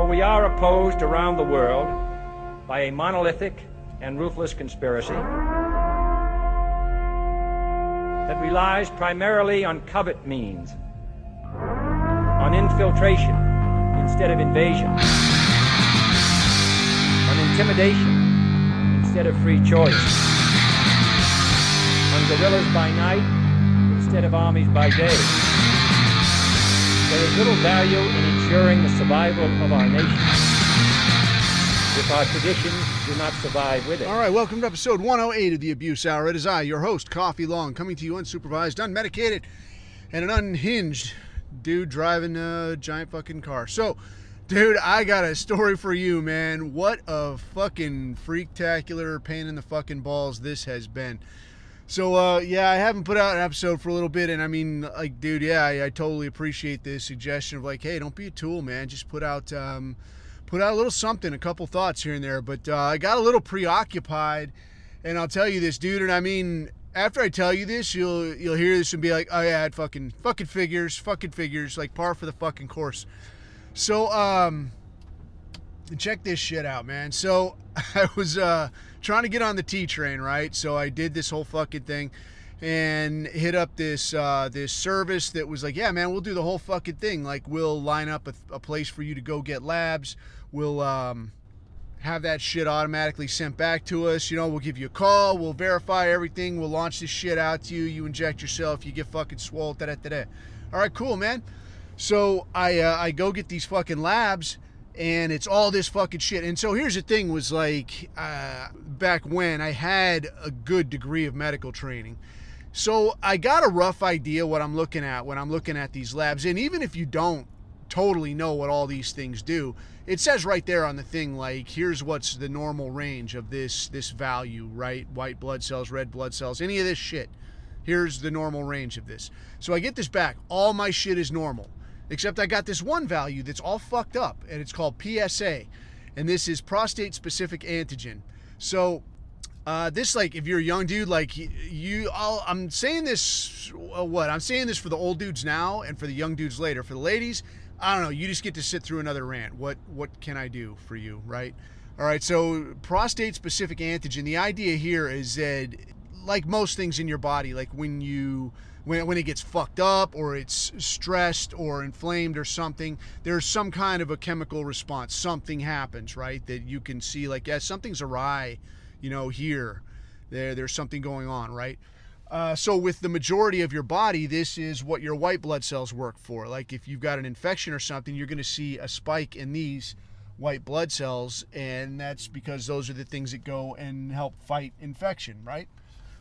we are opposed around the world by a monolithic and ruthless conspiracy that relies primarily on covert means, on infiltration instead of invasion, on intimidation instead of free choice, on guerrillas by night instead of armies by day. There is little value in ensuring the survival of our nation if our traditions do not survive with it. All right, welcome to episode 108 of the Abuse Hour. It is I, your host, Coffee Long, coming to you unsupervised, unmedicated, and an unhinged dude driving a giant fucking car. So, dude, I got a story for you, man. What a fucking freaktacular pain in the fucking balls this has been. So, yeah, I haven't put out an episode for a little bit, and I mean, like, dude, yeah, I totally appreciate the suggestion of, like, hey, don't be a tool, man. Just put out a little something, a couple thoughts here and there. But I got a little preoccupied, and I'll tell you this, dude, and I mean, after I tell you this, you'll hear this and be like, oh, yeah, it fucking figures, like, par for the fucking course. So, check this shit out, man. So, I was, trying to get on the T train, right? So I did this whole fucking thing and hit up this this service that was like, yeah, man, we'll do the whole fucking thing. Like, we'll line up a place for you to go get labs. We'll have that shit automatically sent back to us. You know, we'll give you a call. We'll verify everything. We'll launch this shit out to you. You inject yourself. You get fucking swole. Da-da-da-da. All right, cool, man. So I go get these fucking labs, and it's all this fucking shit. And so here's the thing was like, back when I had a good degree of medical training. So I got a rough idea what I'm looking at when I'm looking at these labs. And even if you don't totally know what all these things do, it says right there on the thing, like, here's what's the normal range of this value, right? White blood cells, red blood cells, any of this shit. Here's the normal range of this. So I get this back. All my shit is normal. Except I got this one value that's all fucked up, and it's called PSA, and this is prostate-specific antigen. So, this, like, if you're a young dude, like, I'm saying this, I'm saying this for the old dudes now and for the young dudes later. For the ladies, I don't know, you just get to sit through another rant. What can I do for you, right? All right, so prostate-specific antigen, the idea here is that, like most things in your body, like when it gets fucked up or it's stressed or inflamed or something, there's some kind of a chemical response. Something happens, right? That you can see, like, yeah, something's awry, you know, here. There's something going on, right? So with the majority of your body, this is what your white blood cells work for. Like, if you've got an infection or something, you're going to see a spike in these white blood cells, and that's because those are the things that go and help fight infection, right?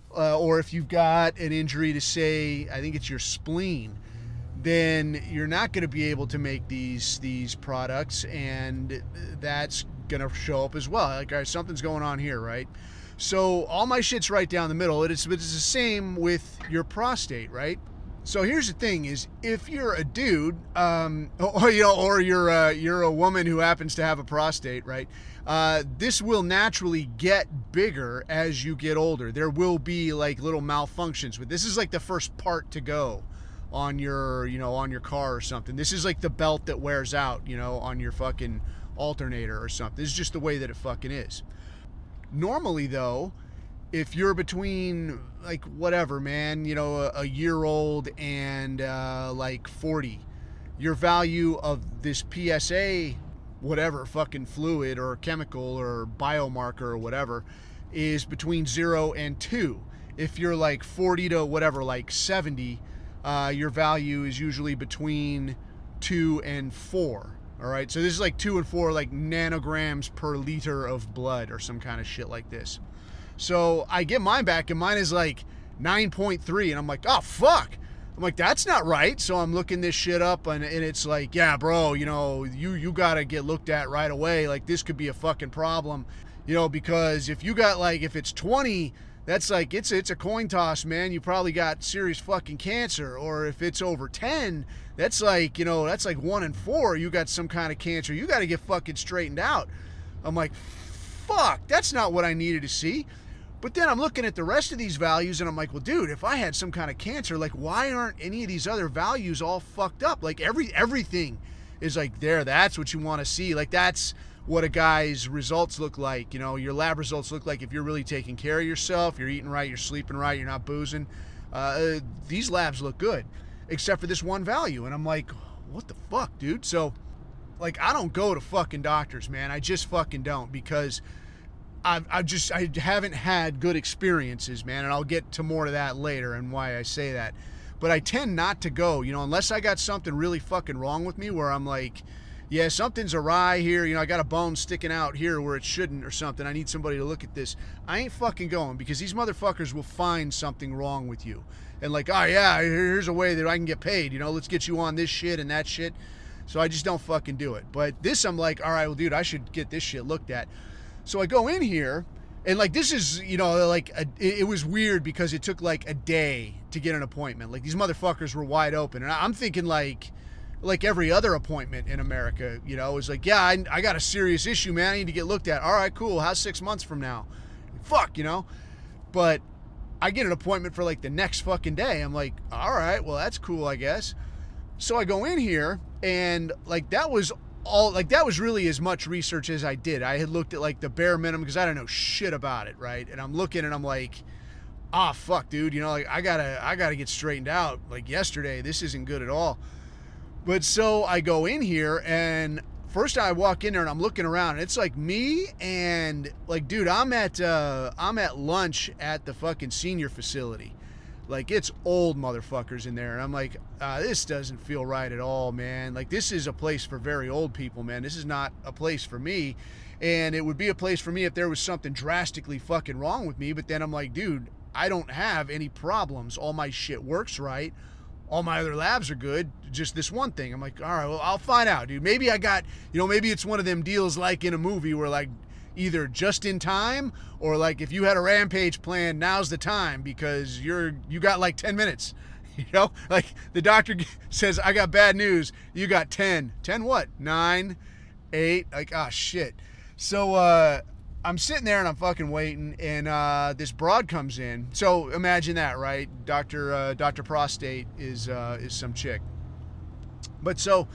Or if you've got an injury to, say, I think it's your spleen, then you're not going to be able to make these products, and that's going to show up as well. Like, all right, something's going on here, right? So all my shit's right down the middle. It's the same with your prostate, right? So here's the thing: is if you're a dude, or you're a woman who happens to have a prostate, right? This will naturally get bigger as you get older. There will be, like, little malfunctions, but this is like the first part to go on your car or something. This is like the belt that wears out, on your fucking alternator or something. This is just the way that it fucking is. Normally, though, if you're between, like, whatever, man, a year old and like 40, your value of this PSA, whatever fucking fluid or chemical or biomarker or whatever, is between 0 and 2. If you're like 40 to whatever, like 70, your value is usually between 2 and 4. All right, so this is like 2 and 4, like, nanograms per liter of blood or some kind of shit like this. So I get mine back, and mine is like 9.3, and I'm like, oh, fuck. I'm like, that's not right. So I'm looking this shit up, and it's like, yeah, bro, you got to get looked at right away. Like, this could be a fucking problem, because if you got, like, if it's 20, that's like, it's a coin toss, man. You probably got serious fucking cancer. Or if it's over 10, that's like, that's like 1 in 4. You got some kind of cancer. You got to get fucking straightened out. I'm like, fuck, that's not what I needed to see. But then I'm looking at the rest of these values, and I'm like, well, dude, if I had some kind of cancer, like, why aren't any of these other values all fucked up? Like, everything is like there. That's what you want to see. Like that's what a guy's results look like. You know, your lab results look like if you're really taking care of yourself, you're eating right, you're sleeping right, you're not boozing. These labs look good, except for this one value. And I'm like, what the fuck, dude? So, like, I don't go to fucking doctors, man. I just fucking don't, because I haven't had good experiences, man. And I'll get to more of that later and why I say that. But I tend not to go, you know, unless I got something really fucking wrong with me where I'm like, yeah, something's awry here. You know, I got a bone sticking out here where it shouldn't or something. I need somebody to look at this. I ain't fucking going, because these motherfuckers will find something wrong with you. And like, oh yeah, here's a way that I can get paid. You know, let's get you on this shit and that shit. So I just don't fucking do it. But this, I'm like, all right, well, dude, I should get this shit looked at. So I go in here, and like, this is, you know, like, it was weird because it took like a day to get an appointment. Like, these motherfuckers were wide open. And I'm thinking like every other appointment in America, you know, is like, yeah, I got a serious issue, man. I need to get looked at. All right, cool. How's 6 months from now? Fuck, you know. But I get an appointment for like the next fucking day. I'm like, all right, well, that's cool, I guess. So I go in here, and like that was really as much research as I did. I had looked at like the bare minimum, because I don't know shit about it, right? And I'm looking, and I'm like, ah, fuck, dude, you know, like I gotta get straightened out. Like yesterday, this isn't good at all. But so I go in here, and first I walk in there, and I'm looking around, and it's like me and like, dude, I'm at lunch at the fucking senior facility. Like, it's old motherfuckers in there, and I'm like, this doesn't feel right at all, man. Like, this is a place for very old people, man. This is not a place for me. And it would be a place for me if there was something drastically fucking wrong with me. But then I'm like, dude, I don't have any problems. All my shit works right. All my other labs are good. Just this one thing. I'm like, all right, well, I'll find out, dude. Maybe I got, you know, maybe it's one of them deals like in a movie where like either just in time, or like if you had a rampage plan, now's the time, because you got like 10 minutes. You know, like the doctor says, I got bad news. You got 10. 10 what? 9, 8. Like, oh shit. So I'm sitting there and I'm fucking waiting, and this broad comes in. So imagine that, right? Dr. Prostate is some chick. But so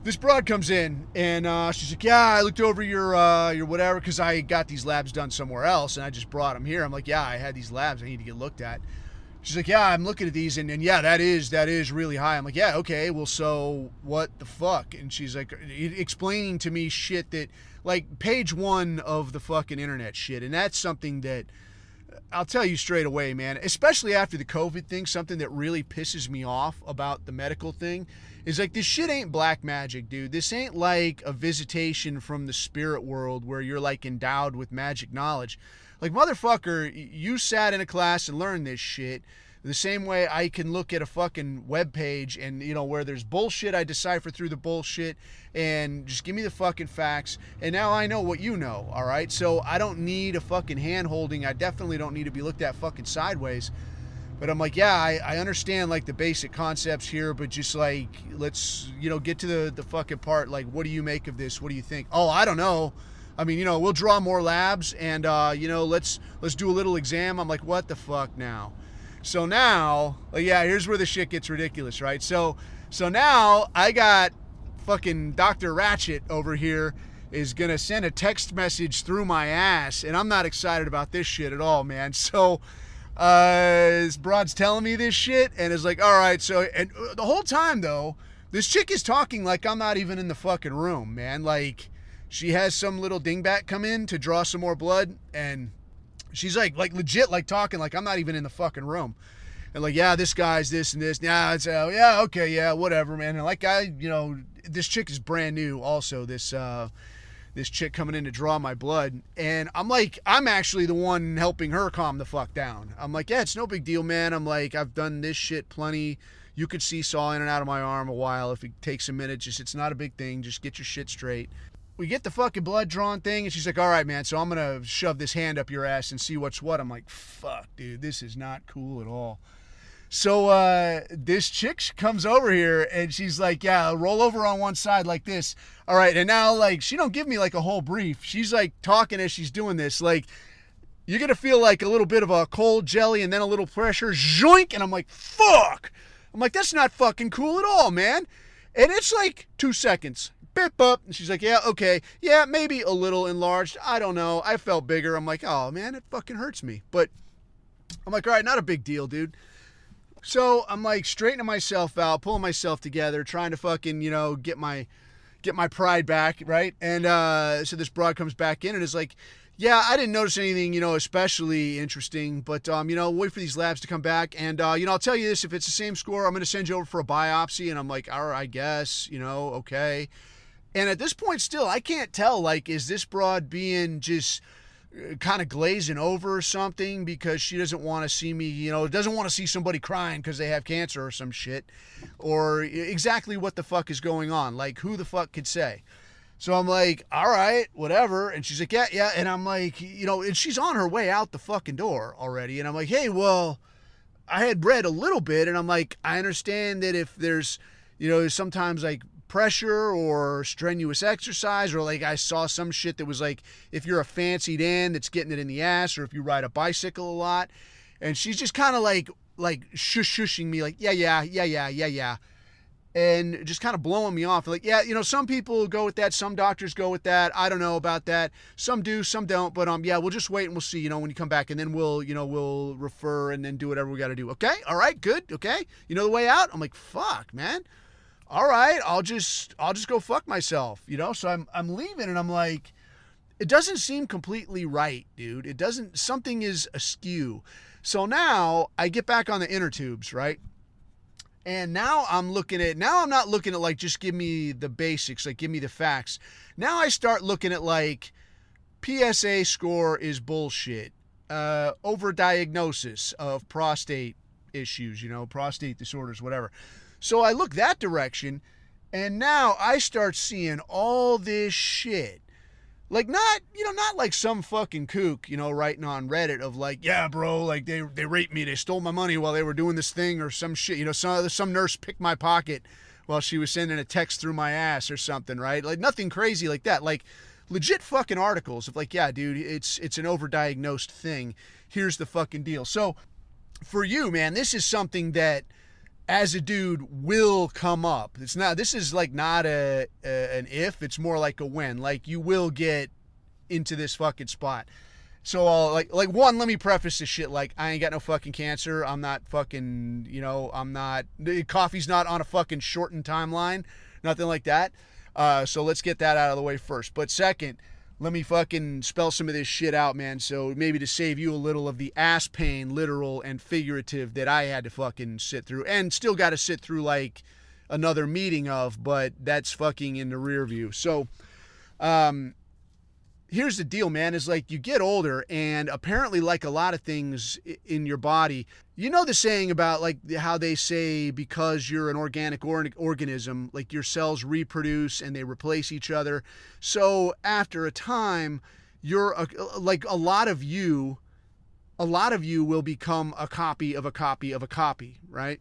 this broad comes in, and she's like, yeah, I looked over your whatever, because I got these labs done somewhere else, and I just brought them here. I'm like, yeah, I had these labs. I need to get looked at. She's like, yeah, I'm looking at these, and yeah, that is really high. I'm like, yeah, okay, well, so what the fuck? And she's like, explaining to me shit that, like, page 1 of the fucking internet shit, and that's something that I'll tell you straight away, man, especially after the COVID thing, something that really pisses me off about the medical thing is like, this shit ain't black magic, dude. This ain't like a visitation from the spirit world where you're like endowed with magic knowledge. Like, motherfucker, you sat in a class and learned this shit the same way I can look at a fucking web page and, you know, where there's bullshit, I decipher through the bullshit and just give me the fucking facts. And now I know what you know, all right? So I don't need a fucking hand holding. I definitely don't need to be looked at fucking sideways. But I'm like, yeah, I understand like the basic concepts here, but just like, let's, you know, get to the fucking part. Like, what do you make of this? What do you think? Oh, I don't know. I mean, you know, we'll draw more labs and, you know, let's do a little exam. I'm like, what the fuck now? So now, like, yeah, here's where the shit gets ridiculous, right? So now I got fucking Dr. Ratchet over here is going to send a text message through my ass, and I'm not excited about this shit at all, man. So this broad's telling me this shit, and it's like, all right, so, and the whole time, though, this chick is talking like I'm not even in the fucking room, man. Like, she has some little dingbat come in to draw some more blood, and she's like legit, like talking like I'm not even in the fucking room. And like, yeah, this guy's this and this. Yeah, it's yeah, okay, yeah, whatever, man. And like, you know, this chick is brand new also, this chick coming in to draw my blood. And I'm like, I'm actually the one helping her calm the fuck down. I'm like, yeah, it's no big deal, man. I'm like, I've done this shit plenty. You could see saw in and out of my arm a while. If it takes a minute, just, it's not a big thing. Just get your shit straight. We get the fucking blood drawn thing, and she's like, all right, man, so I'm going to shove this hand up your ass and see what's what. I'm like, fuck, dude, this is not cool at all. So this chick comes over here, and she's like, yeah, roll over on one side like this. All right, and now, like, she don't give me, like, a whole brief. She's, like, talking as she's doing this. Like, you're going to feel, like, a little bit of a cold jelly and then a little pressure. Zoink! And I'm like, fuck! I'm like, that's not fucking cool at all, man. And it's like 2 seconds. Bip up. And she's like, yeah, okay. Yeah, maybe a little enlarged. I don't know. I felt bigger. I'm like, oh, man, it fucking hurts me. But I'm like, all right, not a big deal, dude. So I'm like straightening myself out, pulling myself together, trying to fucking, get my pride back, right? And so this broad comes back in and is like, yeah, I didn't notice anything, especially interesting, but, wait for these labs to come back. And, I'll tell you this, if it's the same score, I'm going to send you over for a biopsy. And I'm like, all right, I guess, okay. And at this point still, I can't tell, like, is this broad being just kind of glazing over or something because she doesn't want to see me, doesn't want to see somebody crying because they have cancer or some shit, or exactly what the fuck is going on. Like, who the fuck could say? So I'm like, all right, whatever. And she's like, yeah. And I'm like, and she's on her way out the fucking door already. And I'm like, hey, well, I had read a little bit. And I'm like, I understand that if there's, sometimes like pressure or strenuous exercise, or like I saw some shit that was like, if you're a fancy Dan that's getting it in the ass, or if you ride a bicycle a lot. And she's just kind of like shushing me like, yeah. And just kind of blowing me off. Like, yeah, some people go with that. Some doctors go with that. I don't know about that. Some do, some don't. But, yeah, we'll just wait and we'll see, when you come back. And then we'll refer and then do whatever we got to do. Okay? All right, good. Okay? You know the way out? I'm like, fuck, man. All right, I'll just go fuck myself, So I'm leaving and I'm like, it doesn't seem completely right, dude. It doesn't, something is askew. So now I get back on the inner tubes, right? And now I'm not looking at like, just give me the basics, like give me the facts. Now I start looking at like, PSA score is bullshit. Overdiagnosis of prostate issues, prostate disorders, whatever. So I look that direction and now I start seeing all this shit. Like not like some fucking kook, writing on Reddit of like, yeah, bro, like they raped me, they stole my money while they were doing this thing or some shit, some nurse picked my pocket while she was sending a text through my ass or something, right? Like nothing crazy like that. Like legit fucking articles of like, yeah, dude, it's an overdiagnosed thing. Here's the fucking deal. So for you, man, this is something that as a dude will come up. This is like not an if, it's more like a when. Like you will get into this fucking spot. So I'll like one, let me preface this shit like I ain't got no fucking cancer. I'm not fucking, coffee's not on a fucking shortened timeline, nothing like that. So let's get that out of the way first. But second, let me fucking spell some of this shit out, man. So maybe to save you a little of the ass pain, literal and figurative, that I had to fucking sit through and still got to sit through like another meeting of, but that's fucking in the rear view. So, here's the deal, man, is like you get older and apparently like a lot of things in your body, the saying about like how they say because you're an organic organism, like your cells reproduce and they replace each other. So after a time, you're like a lot of you will become a copy of a copy of a copy, right?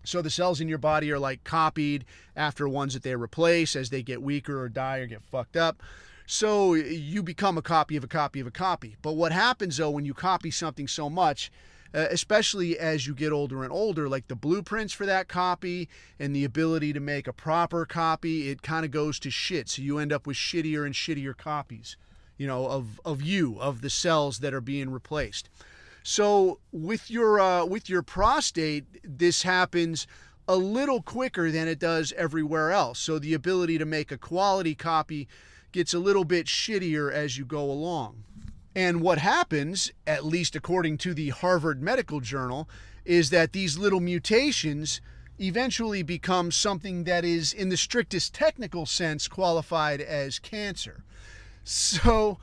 So the cells in your body are like copied after ones that they replace as they get weaker or die or get fucked up. So you become a copy of a copy of a copy. But what happens though when you copy something so much, especially as you get older and older, like the blueprints for that copy and the ability to make a proper copy, it kind of goes to shit. So you end up with shittier and shittier copies, of the cells that are being replaced. So with your prostate, this happens a little quicker than it does everywhere else. So the ability to make a quality copy gets a little bit shittier as you go along. And what happens, at least according to the Harvard Medical Journal, is that these little mutations eventually become something that is, in the strictest technical sense, qualified as cancer. So,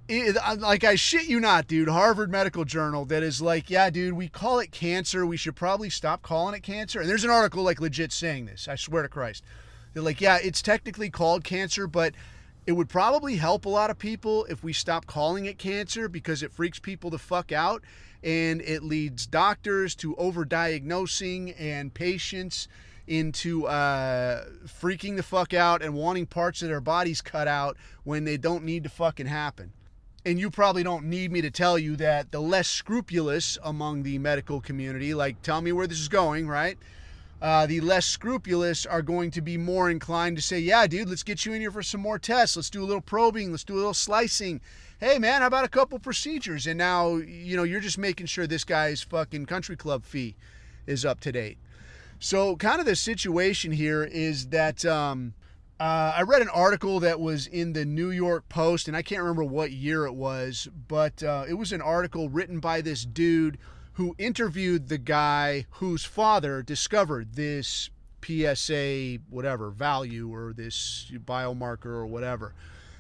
like I shit you not, dude, Harvard Medical Journal that is like, yeah, dude, we call it cancer. We should probably stop calling it cancer. And there's an article like legit saying this. I swear to Christ. They're like, yeah, it's technically called cancer, but it would probably help a lot of people if we stop calling it cancer because it freaks people the fuck out and it leads doctors to overdiagnosing and patients into freaking the fuck out and wanting parts of their bodies cut out when they don't need to fucking happen. And you probably don't need me to tell you that the less scrupulous among the medical community, like tell me where this is going, right? The less scrupulous are going to be more inclined to say, yeah, dude, let's get you in here for some more tests. Let's do a little probing. Let's do a little slicing. Hey, man, how about a couple procedures? And now, you're just making sure this guy's fucking country club fee is up to date. So kind of the situation here is that I read an article that was in the New York Post, and I can't remember what year it was, but it was an article written by this dude who interviewed the guy whose father discovered this PSA whatever value or this biomarker or whatever.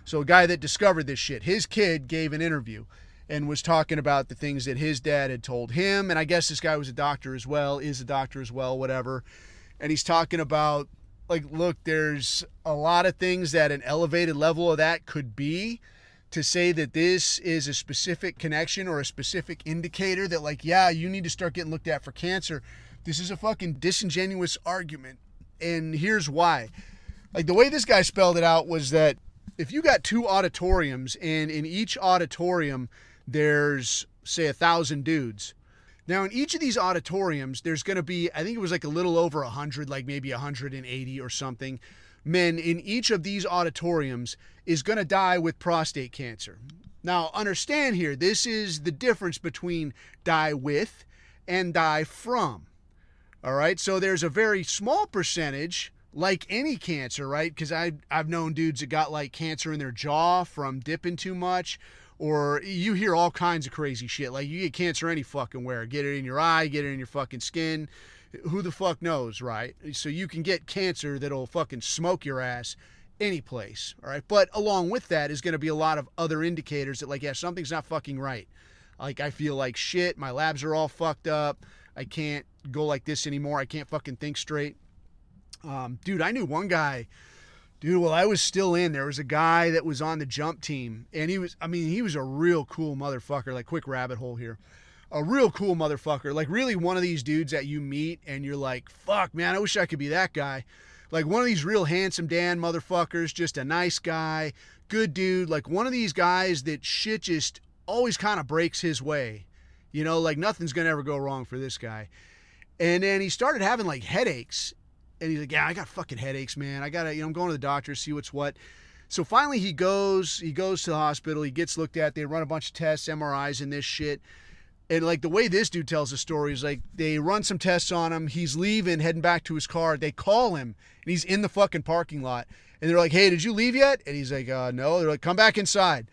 So a guy that discovered this shit, his kid gave an interview and was talking about the things that his dad had told him. And I guess this guy was a doctor as well, is a doctor as well, whatever. And he's talking about, like, look, there's a lot of things that an elevated level of that could be. To say that this is a specific connection or a specific indicator that, like, yeah, you need to start getting looked at for cancer, this is a fucking disingenuous argument. And here's why. Like, the way this guy spelled it out was that if you got 2 auditoriums and in each auditorium there's, say, 1,000 dudes. Now, in each of these auditoriums, there's going to be, I think it was like a little over 100, like maybe 180 or something, men in each of these auditoriums is going to die with prostate cancer. Now, understand here, this is the difference between die with and die from. All right, so there's a very small percentage, like any cancer, right? Because I've known dudes that got like cancer in their jaw from dipping too much, or you hear all kinds of crazy shit. Like, you get cancer any fucking where. Get it in your eye, get it in your fucking skin. Who the fuck knows, right? So you can get cancer that'll fucking smoke your ass any place, all right? But along with that is going to be a lot of other indicators that, like, yeah, something's not fucking right. Like, I feel like shit. My labs are all fucked up. I can't go like this anymore. I can't fucking think straight. Dude, I knew one guy. Dude, while I was still in, there was a guy that was on the jump team, and he was a real cool motherfucker. Like, quick rabbit hole here. A real cool motherfucker. Like, really one of these dudes that you meet and you're like, fuck, man, I wish I could be that guy. Like, one of these real handsome Dan motherfuckers, just a nice guy, good dude. Like, one of these guys that shit just always kind of breaks his way. Like, nothing's going to ever go wrong for this guy. And then he started having, like, headaches. And he's like, yeah, I got fucking headaches, man. I got to, I'm going to the doctor, see what's what. So finally he goes to the hospital. He gets looked at. They run a bunch of tests, MRIs and this shit. And, like, the way this dude tells the story is, like, they run some tests on him. He's leaving, heading back to his car. They call him, and he's in the fucking parking lot. And they're like, hey, did you leave yet? And he's like, no. They're like, come back inside.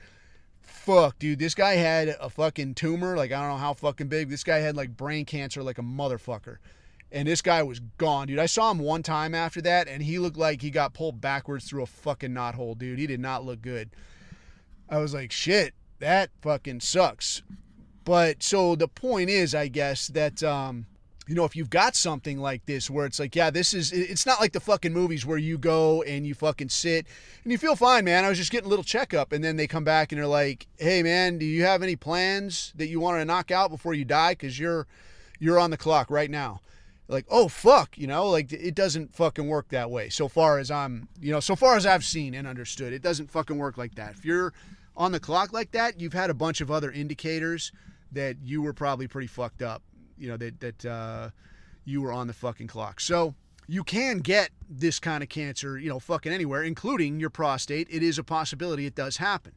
Fuck, dude. This guy had a fucking tumor. Like, I don't know how fucking big. This guy had, like, brain cancer like a motherfucker. And this guy was gone, dude. I saw him one time after that, and he looked like he got pulled backwards through a fucking knothole, dude. He did not look good. I was like, shit, that fucking sucks. But so the point is, I guess, that, if you've got something like this where it's like, yeah, it's not like the fucking movies where you go and you fucking sit and you feel fine, man. I was just getting a little checkup. And then they come back and they're like, hey, man, do you have any plans that you want to knock out before you die? Because you're on the clock right now. Like, oh, fuck, like, it doesn't fucking work that way. So far as I've seen and understood, it doesn't fucking work like that. If you're on the clock like that, you've had a bunch of other indicators that you were probably pretty fucked up, that you were on the fucking clock. So you can get this kind of cancer, fucking anywhere, including your prostate. It is a possibility. It does happen.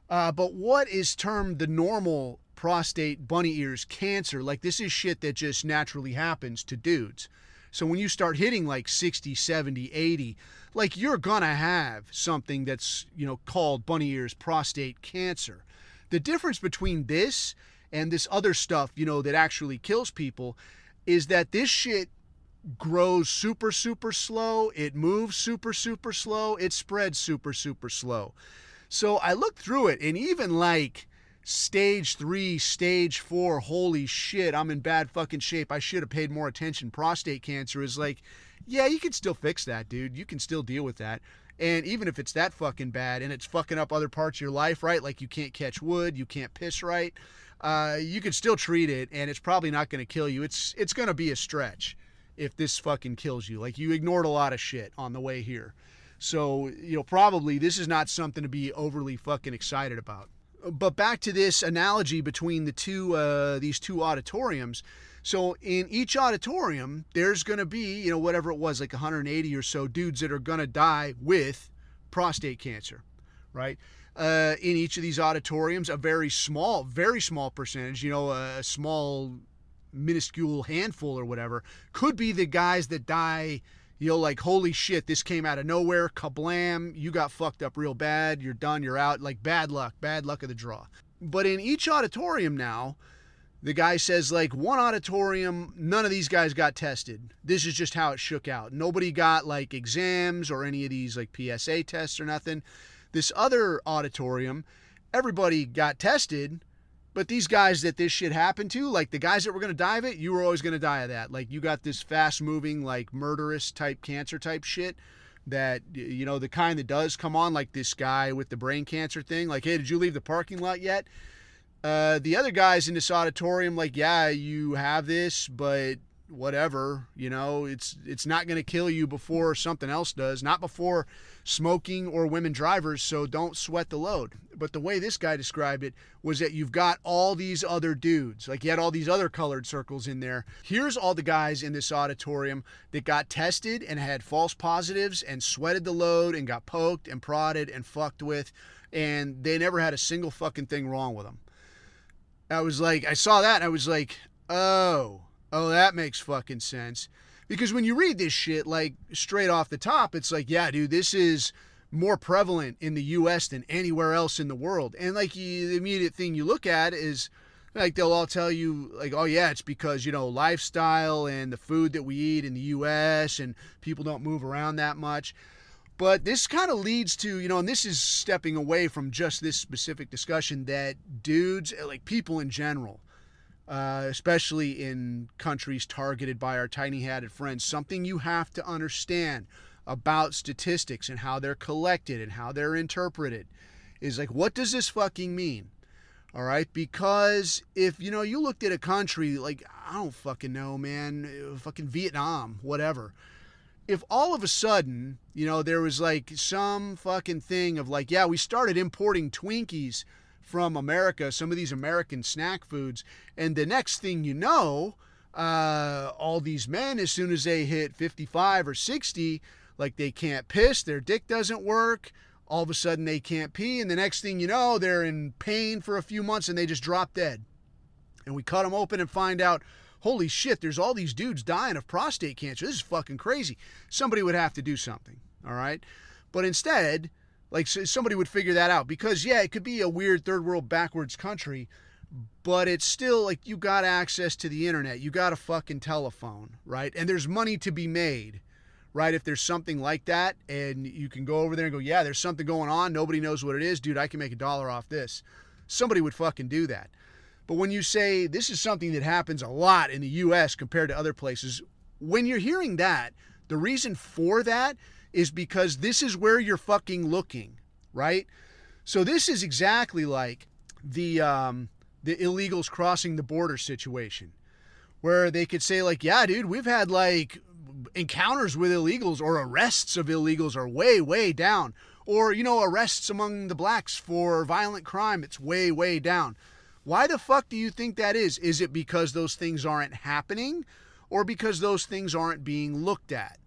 But what is termed the normal prostate bunny ears cancer? Like, this is shit that just naturally happens to dudes. So when you start hitting like 60, 70, 80, like, you're gonna have something that's, called bunny ears prostate cancer. The difference between this and this other stuff, that actually kills people, is that this shit grows super, super slow. It moves super, super slow. It spreads super, super slow. So I looked through it, and even like stage 3, stage 4, holy shit, I'm in bad fucking shape. I should have paid more attention. Prostate cancer is like, yeah, you can still fix that, dude. You can still deal with that. And even if it's that fucking bad and it's fucking up other parts of your life, right? Like, you can't catch wood, you can't piss right. You can still treat it, and it's probably not going to kill you. It's going to be a stretch if this fucking kills you. Like, you ignored a lot of shit on the way here. So, probably this is not something to be overly fucking excited about. But back to this analogy between these two auditoriums. So in each auditorium, there's going to be, whatever it was, like 180 or so dudes that are going to die with prostate cancer, right? In each of these auditoriums, a very small percentage, a small, minuscule handful or whatever, could be the guys that die, like, holy shit, this came out of nowhere, kablam, you got fucked up real bad, you're done, you're out, like bad luck of the draw. But in each auditorium now, the guy says, like, one auditorium, none of these guys got tested. This is just how it shook out. Nobody got, like, exams or any of these, like, PSA tests or nothing. This other auditorium, everybody got tested, but these guys that this shit happened to, like, the guys that were going to die of it, you were always going to die of that. Like, you got this fast-moving, like, murderous type cancer type shit that, the kind that does come on, like this guy with the brain cancer thing. Like, hey, did you leave the parking lot yet? The other guys in this auditorium, like, yeah, you have this, but whatever, it's not going to kill you before something else does, not before smoking or women drivers, so don't sweat the load. But the way this guy described it was that you've got all these other dudes, like, you had all these other colored circles in there. Here's all the guys in this auditorium that got tested and had false positives and sweated the load and got poked and prodded and fucked with, and they never had a single fucking thing wrong with them. I saw that and I was like, oh, that makes fucking sense. Because when you read this shit, like, straight off the top, it's like, yeah, dude, this is more prevalent in the U.S. than anywhere else in the world. And, like, the immediate thing you look at is, like, they'll all tell you, like, oh, yeah, it's because, lifestyle and the food that we eat in the U.S. and people don't move around that much. But this kind of leads to, and this is stepping away from just this specific discussion, that dudes, like, people in general, especially in countries targeted by our tiny-hatted friends, something you have to understand about statistics and how they're collected and how they're interpreted is, like, what does this fucking mean? All right? Because if, you looked at a country, like, I don't fucking know, man, fucking Vietnam, whatever. If all of a sudden, there was, like, some fucking thing of, like, yeah, we started importing Twinkies from America, some of these American snack foods, and the next thing you know, all these men, as soon as they hit 55 or 60, like, they can't piss, their dick doesn't work, all of a sudden they can't pee, and the next thing you know, they're in pain for a few months and they just drop dead. And we cut them open and find out, holy shit, there's all these dudes dying of prostate cancer. This is fucking crazy. Somebody would have to do something, all right? But instead, like, somebody would figure that out because, yeah, it could be a weird third world backwards country, but it's still, like, you got access to the internet. You got a fucking telephone, right? And there's money to be made, right? If there's something like that and you can go over there and go, yeah, there's something going on. Nobody knows what it is. Dude, I can make $1 off this. Somebody would fucking do that. But when you say this is something that happens a lot in the U.S. compared to other places, when you're hearing that, the reason for that is because this is where you're fucking looking, right? So this is exactly like the illegals crossing the border situation, where they could say, like, yeah, dude, we've had, like, encounters with illegals, or arrests of illegals are way, way down. Or, arrests among the blacks for violent crime, it's way, way down. Why the fuck do you think that is? Is it because those things aren't happening, or because those things aren't being looked at?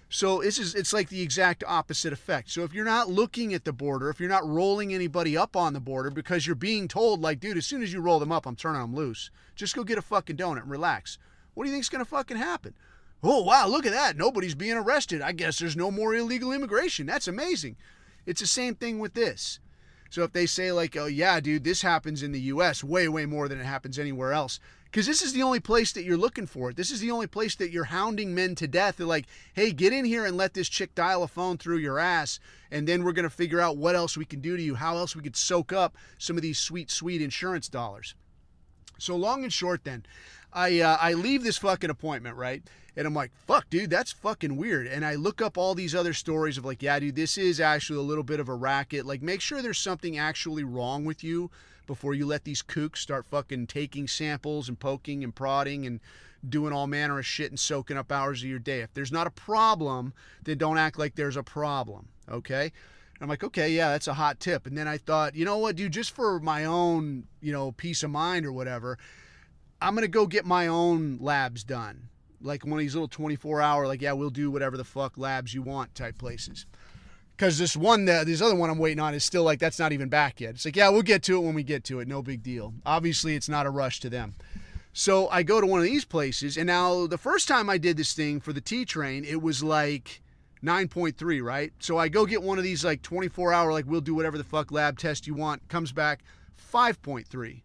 So it's like the exact opposite effect. So if you're not looking at the border, if you're not rolling anybody up on the border because you're being told, like, dude, as soon as you roll them up, I'm turning them loose. Just go get a fucking donut and relax. What do you think's going to fucking happen? Oh, wow, look at that. Nobody's being arrested. I guess there's no more illegal immigration. That's amazing. It's the same thing with this. So if they say, like, oh, yeah, dude, this happens in the U.S. way, way more than it happens anywhere else. Because this is the only place that you're looking for it. This is the only place that you're hounding men to death. They're like, hey, get in here and let this chick dial a phone through your ass, and then we're going to figure out what else we can do to you, how else we could soak up some of these sweet, sweet insurance dollars. So long and short then, I leave this fucking appointment, right? And I'm like, fuck, dude, that's fucking weird. And I look up all these other stories of, like, yeah, dude, this is actually a little bit of a racket. Like, make sure there's something actually wrong with you before you let these kooks start fucking taking samples and poking and prodding and doing all manner of shit and soaking up hours of your day. If there's not a problem, then don't act like there's a problem, okay? And I'm like, okay, yeah, that's a hot tip. And then I thought, you know what, dude, just for my own, peace of mind or whatever, I'm going to go get my own labs done. Like one of these little 24-hour, like, yeah, we'll do whatever the fuck labs you want type places. Because this other one I'm waiting on is still like, that's not even back yet. It's like, yeah, we'll get to it when we get to it. No big deal. Obviously, it's not a rush to them. So I go to one of these places, and now the first time I did this thing for the T-Train, it was like 9.3, right? So I go get one of these like 24-hour, like, we'll do whatever the fuck lab test you want, comes back 5.3.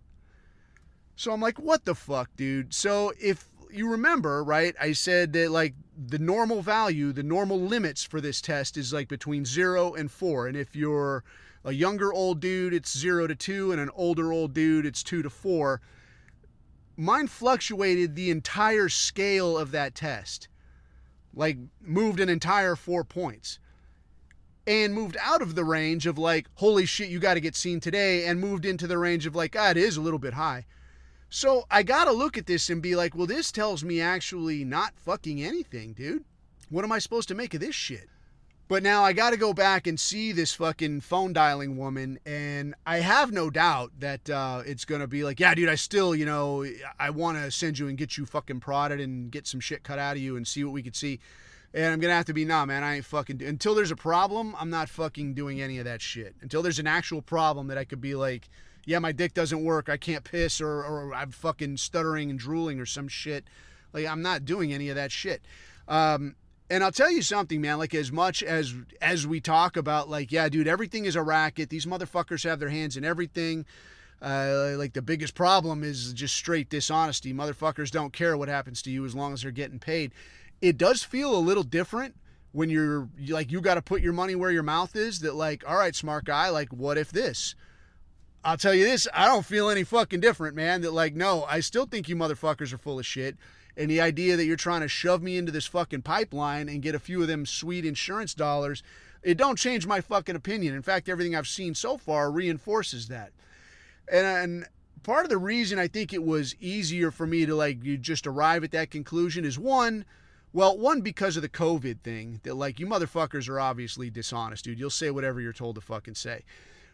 So I'm like, what the fuck, dude? So if you remember, right, I said that like the normal value, the normal limits for this test is like between 0 and 4. And if you're a younger old dude, it's 0 to 2, and an older old dude, it's 2 to 4. Mine fluctuated the entire scale of that test. Like, moved an entire 4 points. And moved out of the range of like, holy shit, you got to get seen today, and moved into the range of like, it is a little bit high. So I got to look at this and be like, well, this tells me actually not fucking anything, dude. What am I supposed to make of this shit? But now I got to go back and see this fucking phone dialing woman, and I have no doubt that it's going to be like, yeah, dude, I still, I want to send you and get you fucking prodded and get some shit cut out of you and see what we could see. And I'm going to have to be, nah, man, I ain't fucking, until there's a problem, I'm not fucking doing any of that shit. Until there's an actual problem that I could be like, yeah, my dick doesn't work, I can't piss, or I'm fucking stuttering and drooling or some shit. Like, I'm not doing any of that shit. And I'll tell you something, man, like, as much as we talk about, like, yeah, dude, everything is a racket. These motherfuckers have their hands in everything. Like, the biggest problem is just straight dishonesty. Motherfuckers don't care what happens to you as long as they're getting paid. It does feel a little different when you're like, you got to put your money where your mouth is, that like, all right, smart guy, like, what if this? I'll tell you this, I don't feel any fucking different, man. That like, no, I still think you motherfuckers are full of shit. And the idea that you're trying to shove me into this fucking pipeline and get a few of them sweet insurance dollars, it don't change my fucking opinion. In fact, everything I've seen so far reinforces that. And part of the reason I think it was easier for me to like you just arrive at that conclusion is one, because of the COVID thing, that like, you motherfuckers are obviously dishonest, dude. You'll say whatever you're told to fucking say.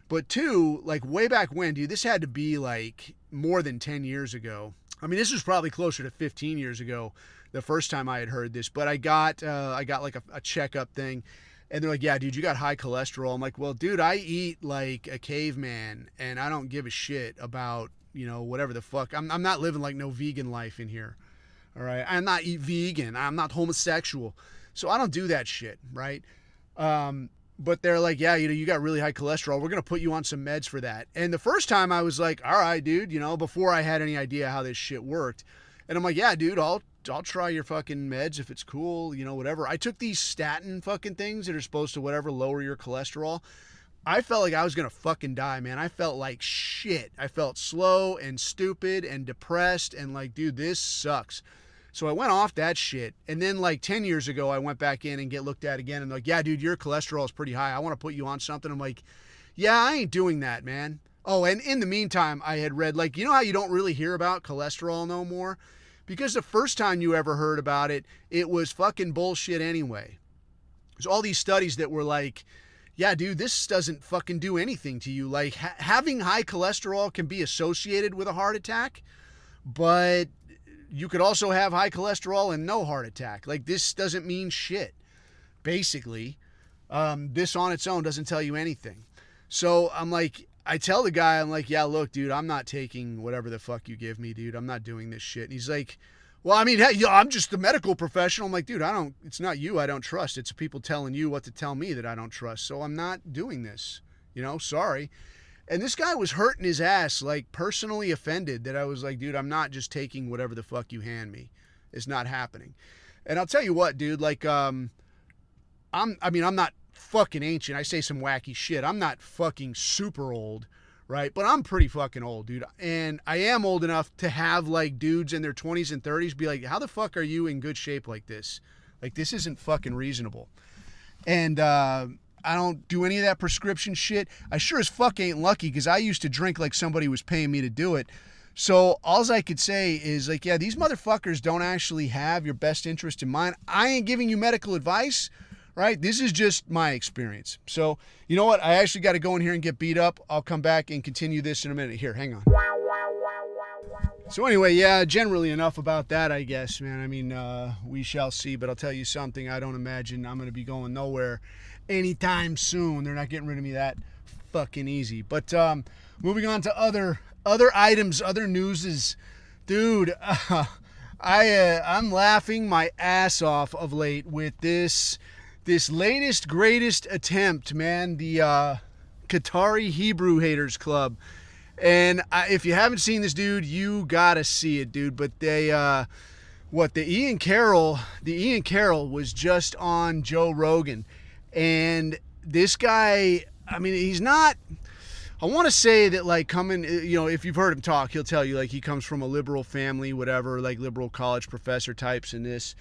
But two, like way back when, dude, this had to be like more than 10 years ago. I mean, this was probably closer to 15 years ago, the first time I had heard this. But I got like a checkup thing, and they're like, yeah, dude, you got high cholesterol. I'm like, well, dude, I eat like a caveman, and I don't give a shit about, whatever the fuck. I'm not living like no vegan life in here, all right? I'm not vegan. I'm not homosexual. So I don't do that shit, right? But they're like, yeah, you got really high cholesterol. We're going to put you on some meds for that. And the first time I was like, all right, dude, before I had any idea how this shit worked. And I'm like, yeah, dude, I'll try your fucking meds if it's cool, whatever. I took these statin fucking things that are supposed to whatever lower your cholesterol. I felt like I was going to fucking die, man. I felt like shit. I felt slow and stupid and depressed and like, dude, this sucks. So I went off that shit. And then like 10 years ago, I went back in and get looked at again. And they're like, yeah, dude, your cholesterol is pretty high. I want to put you on something. I'm like, yeah, I ain't doing that, man. Oh, and in the meantime, I had read, like, how you don't really hear about cholesterol no more? Because the first time you ever heard about it, it was fucking bullshit anyway. There's all these studies that were like, yeah, dude, this doesn't fucking do anything to you. Like, having high cholesterol can be associated with a heart attack, but you could also have high cholesterol and no heart attack. Like, this doesn't mean shit. Basically, this on its own doesn't tell you anything. So I'm like, I tell the guy, I'm like, yeah, look, dude, I'm not taking whatever the fuck you give me, dude. I'm not doing this shit. And he's like, well, I mean, hey, I'm just a medical professional. I'm like, dude, it's not you I don't trust. It's people telling you what to tell me that I don't trust. So I'm not doing this, sorry. And this guy was hurting his ass, like personally offended that I was like, dude, I'm not just taking whatever the fuck you hand me. It's not happening. And I'll tell you what, dude, like, I'm not fucking ancient. I say some wacky shit. I'm not fucking super old, right? But I'm pretty fucking old, dude. And I am old enough to have like dudes in their 20s and 30s be like, how the fuck are you in good shape like this? Like, this isn't fucking reasonable. And, I don't do any of that prescription shit. I sure as fuck ain't lucky because I used to drink like somebody was paying me to do it. So all I could say is like, yeah, these motherfuckers don't actually have your best interest in mind. I ain't giving you medical advice, right? This is just my experience. So you know what? I actually got to go in here and get beat up. I'll come back and continue this in a minute. Here, hang on. So anyway, yeah, generally enough about that, I guess, man. I mean, we shall see, but I'll tell you something. I don't imagine I'm going to be going nowhere anytime soon. They're not getting rid of me that fucking easy. But moving on to other items, other newses. Dude, I'm laughing my ass off of late with this latest, greatest attempt, man. The QATARI Hebrew Haters Club. And if you haven't seen this, dude, you gotta see it, dude. But the Ian Carroll was just on Joe Rogan, and this guy, I mean, he's not. I want to say that, like, coming, you know, if you've heard him talk, he'll tell you, like, he comes from a liberal family, whatever, like liberal college professor types. And this,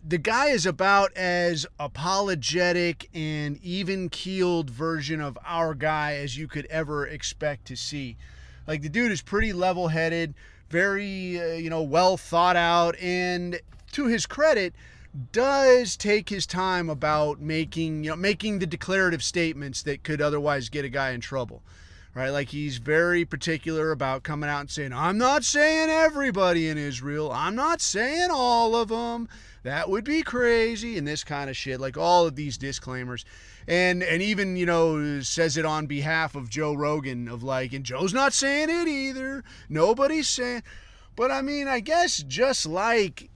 the guy is about as apologetic and even-keeled version of our guy as you could ever expect to see. Like, the dude is pretty level-headed, very, well thought out, and to his credit, does take his time about making the declarative statements that could otherwise get a guy in trouble, right? Like, he's very particular about coming out and saying, I'm not saying everybody in Israel, I'm not saying all of them, that would be crazy, and this kind of shit, like all of these disclaimers. And even, says it on behalf of Joe Rogan, of like, and Joe's not saying it either. Nobody's saying. But I mean, I guess just like,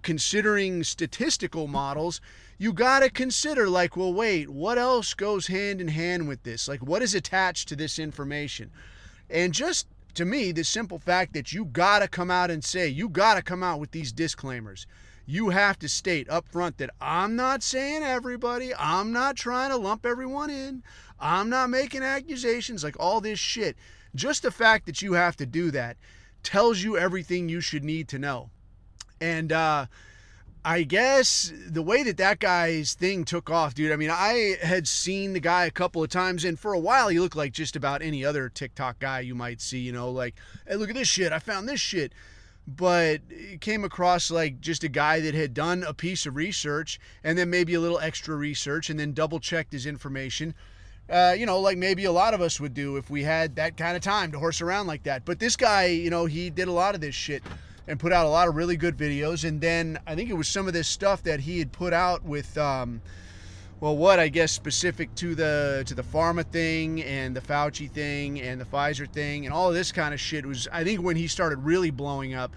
considering statistical models, you got to consider, like, well, wait, what else goes hand in hand with this? Like, what is attached to this information? And just, to me, the simple fact that you got to come out and say, you got to come out with these disclaimers. You have to state up front that I'm not saying everybody. I'm not trying to lump everyone in. I'm not making accusations, like all this shit. Just the fact that you have to do that tells you everything you should need to know. And I guess the way that guy's thing took off, dude, I mean, I had seen the guy a couple of times, and for a while he looked like just about any other TikTok guy you might see, like, hey, look at this shit. I found this shit. But it came across like just a guy that had done a piece of research and then maybe a little extra research and then double checked his information, like maybe a lot of us would do if we had that kind of time to horse around like that. But this guy, he did a lot of this shit and put out a lot of really good videos. And then I think it was some of this stuff that he had put out with, I guess specific to the pharma thing and the Fauci thing and the Pfizer thing and all of this kind of shit was, I think, when he started really blowing up.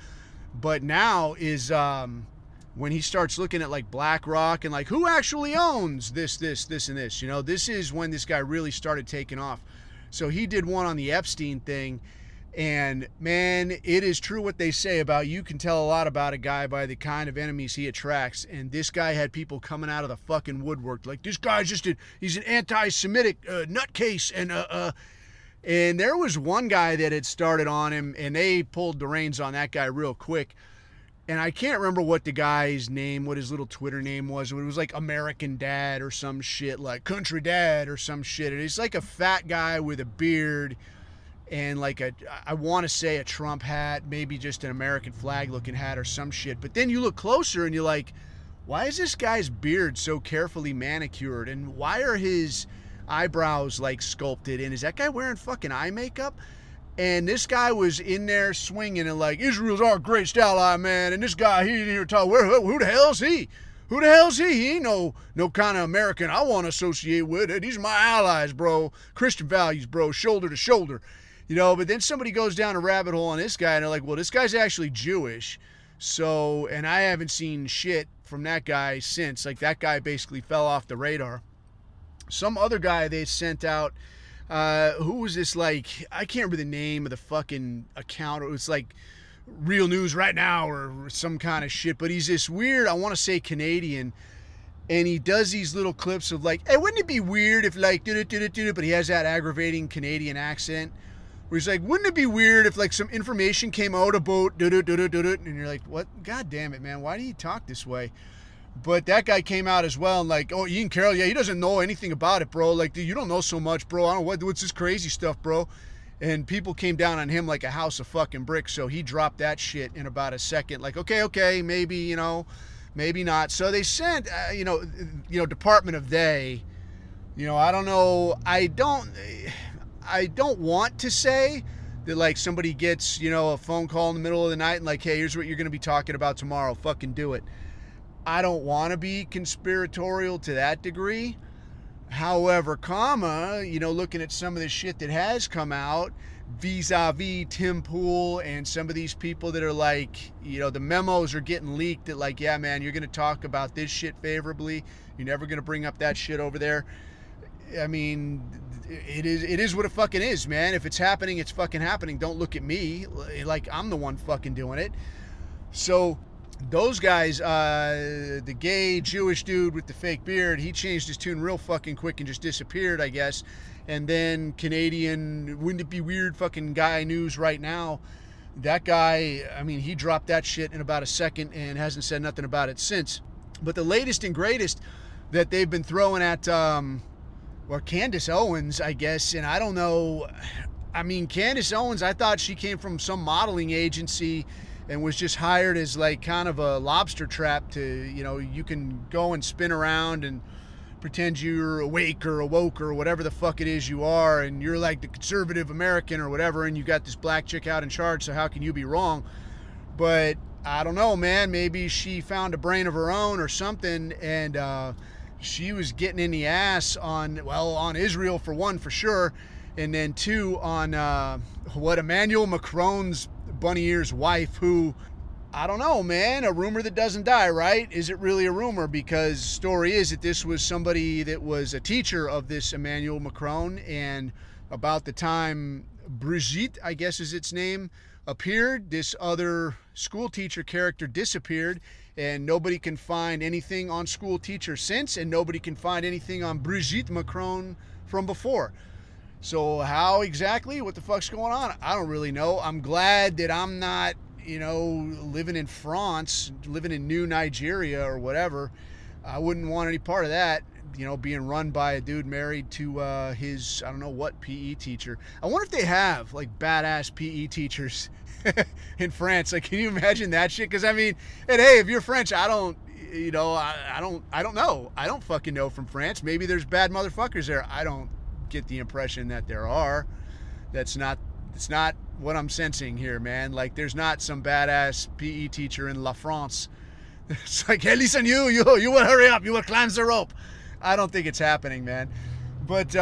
But now is when he starts looking at like BlackRock and like who actually owns this, and this. This is when this guy really started taking off. So he did one on the Epstein thing. And man, it is true what they say about you can tell a lot about a guy by the kind of enemies he attracts. And this guy had people coming out of the fucking woodwork like, this guy's he's an anti-Semitic nutcase. And there was one guy that had started on him, and they pulled the reins on that guy real quick. And I can't remember what the guy's name, what his little Twitter name was. It was like American Dad or some shit, like Country Dad or some shit. And he's like a fat guy with a beard and like I want to say a Trump hat, maybe just an American flag looking hat or some shit. But then you look closer and you're like, why is this guy's beard so carefully manicured? And why are his eyebrows like sculpted? And is that guy wearing fucking eye makeup? And this guy was in there swinging and like, Israel's our greatest ally, man. And this guy, he here talking, who the hell's he? Who the hell's he? He ain't no kind of American I want to associate with. These are my allies, bro. Christian values, bro. Shoulder to shoulder. But then somebody goes down a rabbit hole on this guy and they're like, well, this guy's actually Jewish. So, and I haven't seen shit from that guy since. Like, that guy basically fell off the radar. Some other guy they sent out, who was this, like, I can't remember the name of the fucking account. It was like Real News Right Now or some kind of shit. But he's this weird, I want to say Canadian. And he does these little clips of like, hey, wouldn't it be weird if like, but he has that aggravating Canadian accent. Where he's like, wouldn't it be weird if like some information came out about and you're like, what? God damn it, man. Why do you talk this way? But that guy came out as well and like, oh, Ian Carroll, yeah, he doesn't know anything about it, bro. Like, dude, you don't know so much, bro. I don't know what's this crazy stuff, bro. And people came down on him like a house of fucking bricks. So he dropped that shit in about a second. Like, okay, maybe, maybe not. So they sent, Department of They, I don't know. I don't want to say that like somebody gets, a phone call in the middle of the night and like, hey, here's what you're going to be talking about tomorrow. Fucking do it. I don't want to be conspiratorial to that degree. However, looking at some of the shit that has come out vis-a-vis Tim Pool and some of these people that are like, the memos are getting leaked that like, yeah, man, you're going to talk about this shit favorably. You're never going to bring up that shit over there. I mean, it is what it fucking is, man. If it's happening, it's fucking happening. Don't look at me like I'm the one fucking doing it. So those guys, the gay Jewish dude with the fake beard, he changed his tune real fucking quick and just disappeared, I guess. And then Canadian, wouldn't it be weird fucking guy news right now, that guy, I mean, he dropped that shit in about a second and hasn't said nothing about it since. But the latest and greatest that they've been throwing at, Candace Owens, I guess, and I don't know, I mean, Candace Owens, I thought she came from some modeling agency and was just hired as like kind of a lobster trap to, you can go and spin around and pretend you're awake or awoke or whatever the fuck it is you are, and you're like the conservative American or whatever, and you got this black chick out in charge, so how can you be wrong? But I don't know, man, maybe she found a brain of her own or something, and she was getting in the ass on Israel for one, for sure, and then two, on Emmanuel Macron's bunny ears wife, who, I don't know, man, a rumor that doesn't die, right? Is it really a rumor? Because story is that this was somebody that was a teacher of this Emmanuel Macron, and about the time Brigitte, I guess is its name, appeared, this other school teacher character disappeared, and nobody can find anything on school teacher since, and nobody can find anything on Brigitte Macron from before. So how exactly? What the fuck's going on? I don't really know. I'm glad that I'm not, living in France, living in New Nigeria or whatever. I wouldn't want any part of that, being run by a dude married to his, I don't know what, PE teacher. I wonder if they have, like, badass PE teachers in France. Like, can you imagine that shit? Because, I mean, and hey, if you're French, I don't know. I don't fucking know from France. Maybe there's bad motherfuckers there. I don't get the impression that there are. It's not what I'm sensing here, man. Like, there's not some badass PE teacher in La France. It's like, hey, listen, you will hurry up. You will climb the rope. I don't think it's happening, man. But,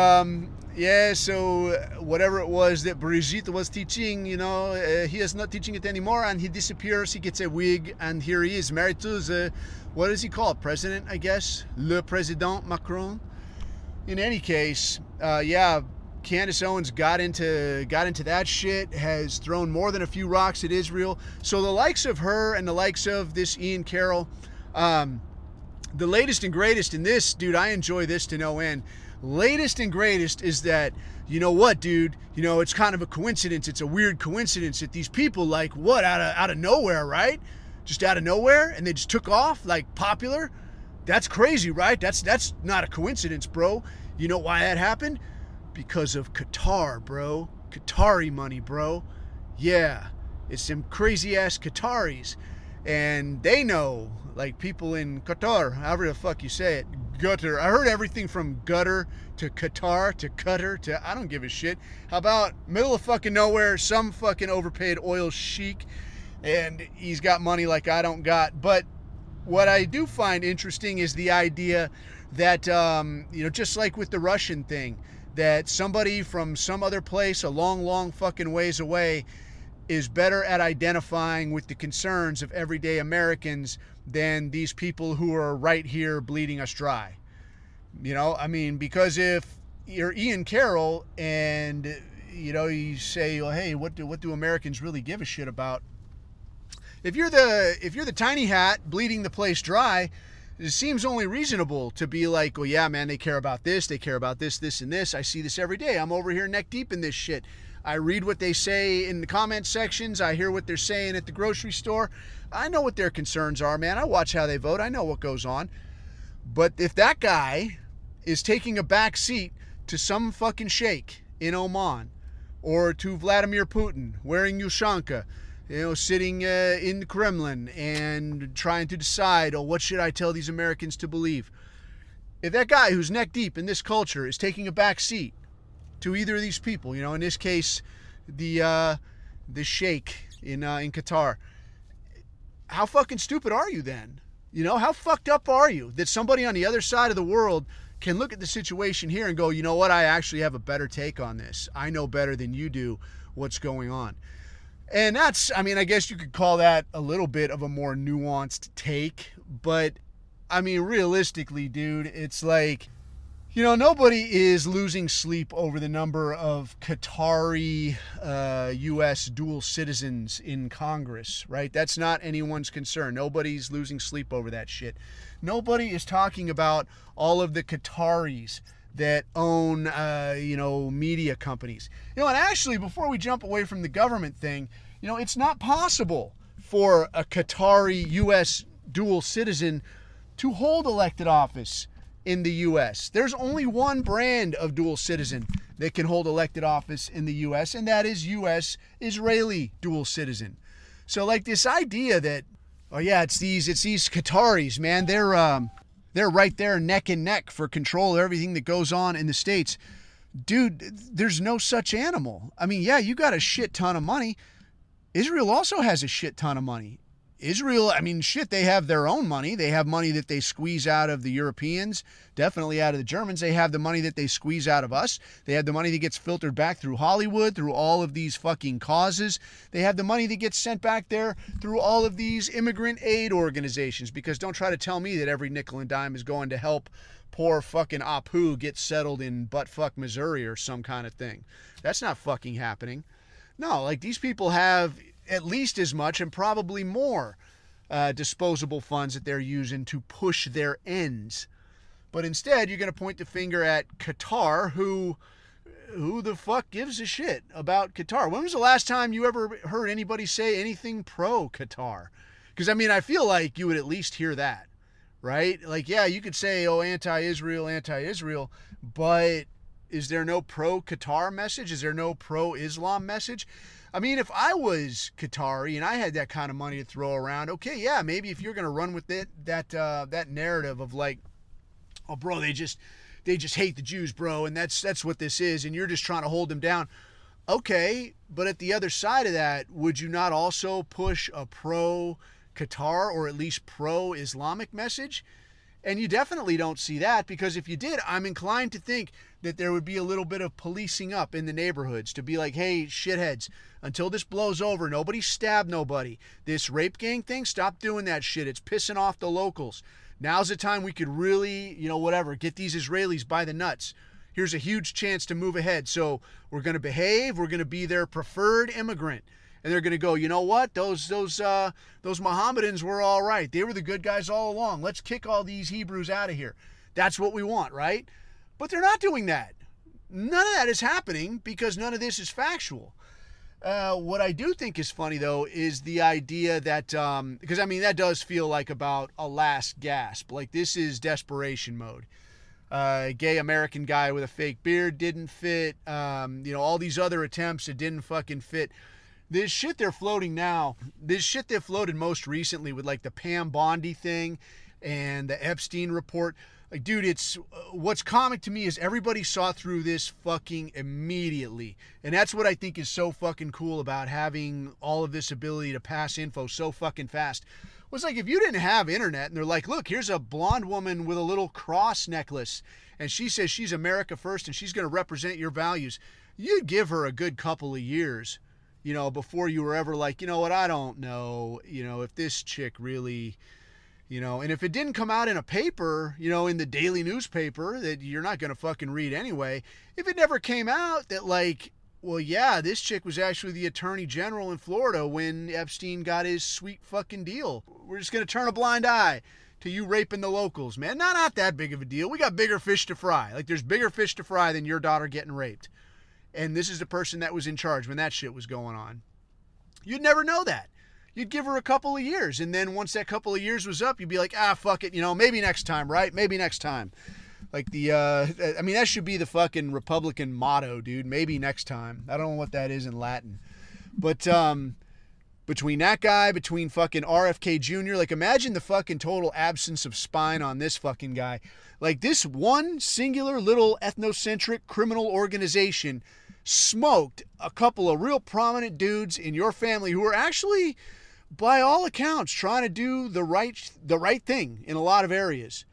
yeah, so whatever it was that Brigitte was teaching, he is not teaching it anymore, and he disappears. He gets a wig, and here he is, married to the, what is he called? President, I guess? Le Président Macron. In any case, yeah, Candace Owens got into that shit, has thrown more than a few rocks at Israel. So the likes of her and the likes of this Ian Carroll, the latest and greatest in this, dude, I enjoy this to no end. Latest and greatest is that, you know what, dude, it's kind of a coincidence. It's a weird coincidence that these people, like, what, out of nowhere, right? Just out of nowhere, and they just took off, like, popular. That's crazy, right? That's not a coincidence, bro. You know why that happened? Because of Qatar, bro. Qatari money, bro. Yeah, it's some crazy-ass Qataris. And they know, like, people in Qatar, however the fuck you say it, gutter. I heard everything from gutter to Qatar to Qatar to I don't give a shit. How about middle of fucking nowhere, some fucking overpaid oil sheik, and he's got money like I don't got. But what I do find interesting is the idea that, just like with the Russian thing, that somebody from some other place a long, long fucking ways away is better at identifying with the concerns of everyday Americans than these people who are right here bleeding us dry. Because if you're Ian Carroll and, you say, well, hey, what do Americans really give a shit about? If you're the tiny hat bleeding the place dry, it seems only reasonable to be like, well, yeah, man, they care about this, this, and this. I see this every day. I'm over here neck deep in this shit. I read what they say in the comment sections. I hear what they're saying at the grocery store. I know what their concerns are, man. I watch how they vote. I know what goes on. But if that guy is taking a back seat to some fucking sheikh in Oman, or to Vladimir Putin wearing Yushanka, sitting in the Kremlin and trying to decide, what should I tell these Americans to believe? If that guy who's neck deep in this culture is taking a back seat to either of these people, in this case, the sheikh in Qatar. How fucking stupid are you then? You know, how fucked up are you that somebody on the other side of the world can look at the situation here and go, you know what, I actually have a better take on this. I know better than you do what's going on. And that's, I mean, I guess you could call that a little bit of a more nuanced take, but I mean, realistically, dude, it's like, you know, nobody is losing sleep over the number of Qatari U.S. dual citizens in Congress, right? That's not anyone's concern. Nobody's losing sleep over that shit. Nobody is talking about all of the Qataris that own, media companies. You know, and actually, before we jump away from the government thing, you know, it's not possible for a Qatari U.S. dual citizen to hold elected office in the U.S. There's only one brand of dual citizen that can hold elected office in the U.S., and that is U.S. Israeli dual citizen. So, like, this idea that, oh yeah, it's these Qataris, man, they're right there neck and neck for control of everything that goes on in the States. Dude, there's no such animal. I mean, yeah, you got a shit ton of money. Israel also has a shit ton of money. Israel, I mean, shit, they have their own money. They have money that they squeeze out of the Europeans, definitely out of the Germans. They have the money that they squeeze out of us. They have the money that gets filtered back through Hollywood, through all of these fucking causes. They have the money that gets sent back there through all of these immigrant aid organizations, because don't try to tell me that every nickel and dime is going to help poor fucking Apu get settled in buttfuck Missouri or some kind of thing. That's not fucking happening. No, like, these people have at least as much and probably more disposable funds that they're using to push their ends. But instead, you're going to point the finger at Qatar, who the fuck gives a shit about Qatar? When was the last time you ever heard anybody say anything pro-Qatar? Because, I mean, I feel like you would at least hear that, right? Like, yeah, you could say, oh, anti-Israel, but is there no pro-Qatar message? Is there no pro-Islam message? I mean, if I was Qatari and I had that kind of money to throw around, okay, yeah, maybe if you're going to run with it, that narrative of like, oh, bro, they just hate the Jews, bro, and that's what this is, and you're just trying to hold them down. Okay, but at the other side of that, would you not also push a pro-Qatar or at least pro-Islamic message? And you definitely don't see that, because if you did, I'm inclined to think that there would be a little bit of policing up in the neighborhoods to be like, hey, shitheads, until this blows over, nobody stab nobody. This rape gang thing, stop doing that shit. It's pissing off the locals. Now's the time we could really, get these Israelis by the nuts. Here's a huge chance to move ahead. So we're going to behave. We're going to be their preferred immigrant. And they're going to go, you know what? Those Mohammedans were all right. They were the good guys all along. Let's kick all these Hebrews out of here. That's what we want, right? But they're not doing that. None of that is happening because none of this is factual. What I do think is funny, though, is the idea that, because, I mean, that does feel like about a last gasp. Like, this is desperation mode. Gay American guy with a fake beard didn't fit. All these other attempts, it didn't fucking fit. This shit they're floating now, this shit they floated most recently with like the Pam Bondi thing and the Epstein report. Like, dude, it's what's comic to me is everybody saw through this fucking immediately. And that's what I think is so fucking cool about having all of this ability to pass info so fucking fast. Was like, if you didn't have internet and they're like, look, here's a blonde woman with a little cross necklace and she says she's America first and she's going to represent your values, you'd give her a good couple of years, before you were ever like, you know what, I don't know, if this chick really, and if it didn't come out in a paper, in the daily newspaper that you're not going to fucking read anyway, if it never came out that like, well, yeah, this chick was actually the attorney general in Florida when Epstein got his sweet fucking deal. We're just going to turn a blind eye to you raping the locals, man. Not that big of a deal. We got bigger fish to fry. Like, there's bigger fish to fry than your daughter getting raped. And this is the person that was in charge when that shit was going on. You'd never know that. You'd give her a couple of years. And then once that couple of years was up, you'd be like, fuck it. Maybe next time, right? Maybe next time. Like that should be the fucking Republican motto, dude. Maybe next time. I don't know what that is in Latin. But between that guy, between fucking RFK Jr., like, imagine the fucking total absence of spine on this fucking guy. Like, this one singular little ethnocentric criminal organization smoked a couple of real prominent dudes in your family who are actually, by all accounts, trying to do the right thing in a lot of areas.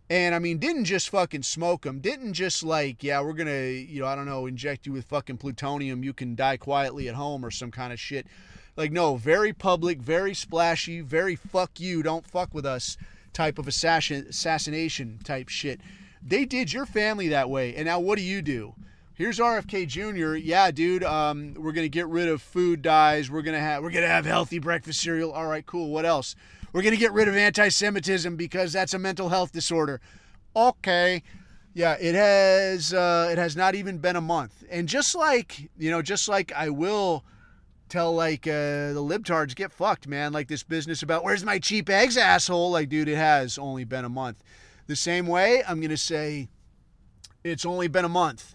And I mean, didn't just fucking smoke them. Didn't just like, yeah, we're going to, I don't know, inject you with fucking plutonium. You can die quietly at home or some kind of shit. Like, no, very public, very splashy, very fuck you, don't fuck with us type of assassination type shit. They did your family that way. And now what do? Here's RFK Jr. Yeah, dude, we're going to get rid of food dyes. We're going to have healthy breakfast cereal. All right, cool. What else? We're going to get rid of anti-Semitism because that's a mental health disorder. Okay. Yeah, it has not even been a month. And just like I will tell like the libtards, get fucked, man. Like this business about where's my cheap eggs, asshole. Like, dude, it has only been a month. The same way, I'm going to say it's only been a month.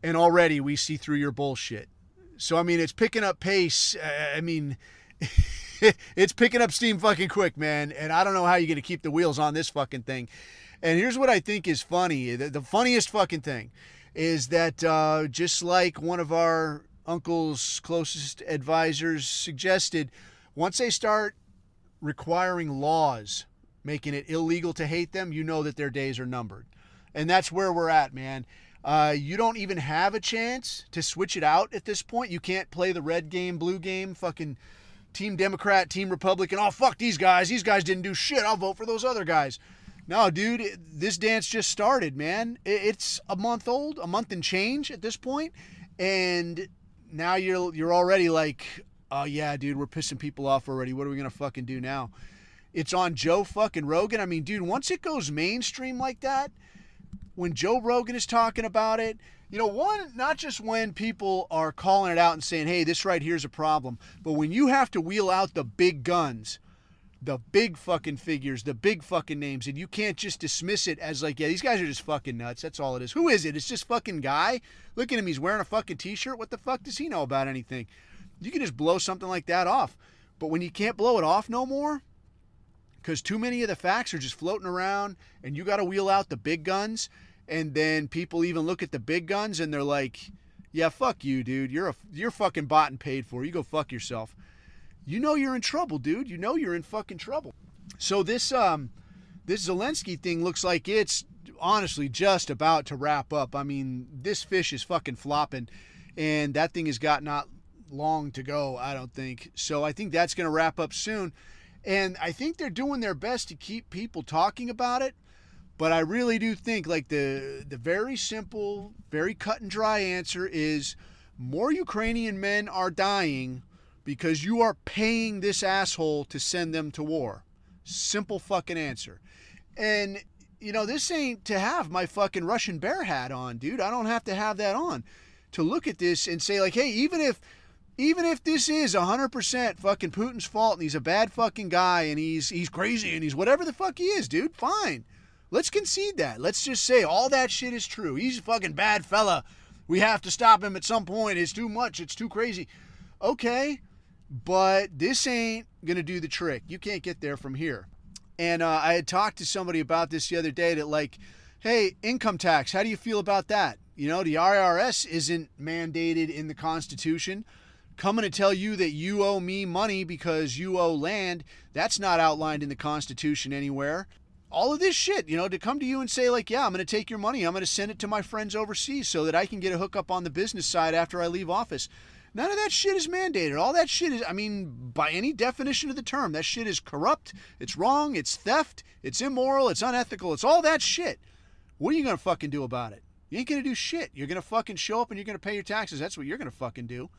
And already we see through your bullshit. So, I mean, it's picking up pace. It's picking up steam fucking quick, man. And I don't know how you're going to keep the wheels on this fucking thing. And here's what I think is funny. The funniest fucking thing is that just like one of our uncle's closest advisors suggested, once they start requiring laws, making it illegal to hate them, you know that their days are numbered. And that's where we're at, man. You don't even have a chance to switch it out at this point. You can't play the red game, blue game, fucking Team Democrat, Team Republican. Oh, fuck these guys. These guys didn't do shit. I'll vote for those other guys. No, dude, this dance just started, man. It's a month old, a month and change at this point, and now you're already like, oh yeah, dude, we're pissing people off already. What are we gonna fucking do now? It's on Joe fucking Rogan. I mean, dude, once it goes mainstream like that, when Joe Rogan is talking about it, one, not just when people are calling it out and saying, hey, this right here is a problem, but when you have to wheel out the big guns, the big fucking figures, the big fucking names, and you can't just dismiss it as like, yeah, these guys are just fucking nuts. That's all it is. Who is it? It's just fucking guy. Look at him. He's wearing a fucking t-shirt. What the fuck does he know about anything? You can just blow something like that off. But when you can't blow it off no more, because too many of the facts are just floating around and you got to wheel out the big guns, and then people even look at the big guns and they're like, yeah, fuck you, dude. You're fucking bought and paid for. You go fuck yourself. You know you're in trouble, dude. You know you're in fucking trouble. So this Zelensky thing looks like it's honestly just about to wrap up. I mean, this fish is fucking flopping, and that thing has got not long to go, I don't think. So I think that's going to wrap up soon. And I think they're doing their best to keep people talking about it. But I really do think like the very simple, very cut and dry answer is more Ukrainian men are dying because you are paying this asshole to send them to war. Simple fucking answer. And, this ain't to have my fucking Russian bear hat on, dude. I don't have to have that on to look at this and say like, hey, even if this is 100% fucking Putin's fault and he's a bad fucking guy and he's crazy and he's whatever the fuck he is, dude, fine. Let's concede that. Let's just say all that shit is true. He's a fucking bad fella. We have to stop him at some point. It's too much. It's too crazy. Okay, but this ain't going to do the trick. You can't get there from here. And I had talked to somebody about this the other day that like, hey, income tax, how do you feel about that? The IRS isn't mandated in the Constitution. Coming to tell you that you owe me money because you owe land, that's not outlined in the Constitution anywhere. All of this shit, to come to you and say like, yeah, I'm going to take your money. I'm going to send it to my friends overseas so that I can get a hookup on the business side after I leave office. None of that shit is mandated. All that shit is, by any definition of the term, that shit is corrupt. It's wrong. It's theft. It's immoral. It's unethical. It's all that shit. What are you going to fucking do about it? You ain't going to do shit. You're going to fucking show up and you're going to pay your taxes. That's what you're going to fucking do.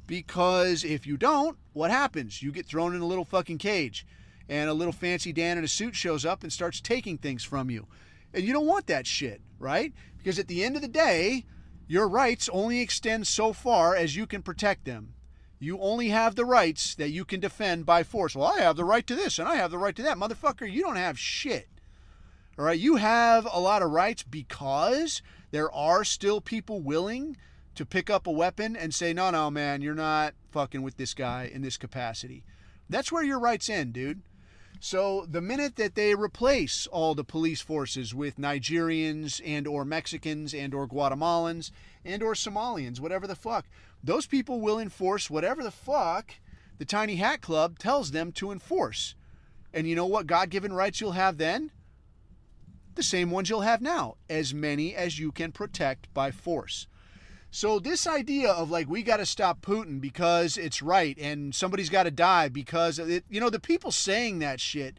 Because if you don't, what happens? You get thrown in a little fucking cage. And a little fancy Dan in a suit shows up and starts taking things from you. And you don't want that shit, right? Because at the end of the day, your rights only extend so far as you can protect them. You only have the rights that you can defend by force. Well, I have the right to this and I have the right to that. Motherfucker, you don't have shit. All right? You have a lot of rights because there are still people willing to pick up a weapon and say, no, man, you're not fucking with this guy in this capacity. That's where your rights end, dude. So the minute that they replace all the police forces with Nigerians and or Mexicans and or Guatemalans and or Somalians, whatever the fuck, those people will enforce whatever the fuck the Tiny Hat Club tells them to enforce. And you know what God-given rights you'll have then? The same ones you'll have now. As many as you can protect by force. So this idea of like, we got to stop Putin because it's right and somebody's got to die because it, you know, the people saying that shit,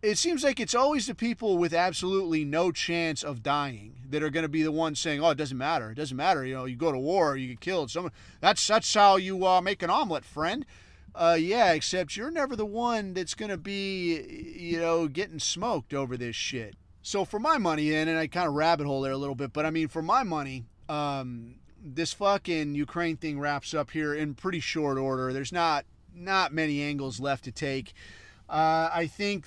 it seems like it's always the people with absolutely no chance of dying that are going to be the ones saying, oh, it doesn't matter. It doesn't matter. You know, you go to war, you get killed. That's how you make an omelet, friend. Yeah, except you're never the one that's going to be, you know, getting smoked over this shit. So for my money, and I kind of rabbit hole there a little bit, but I mean, for my money, this fucking Ukraine thing wraps up here in pretty short order. There's not many angles left to take. I think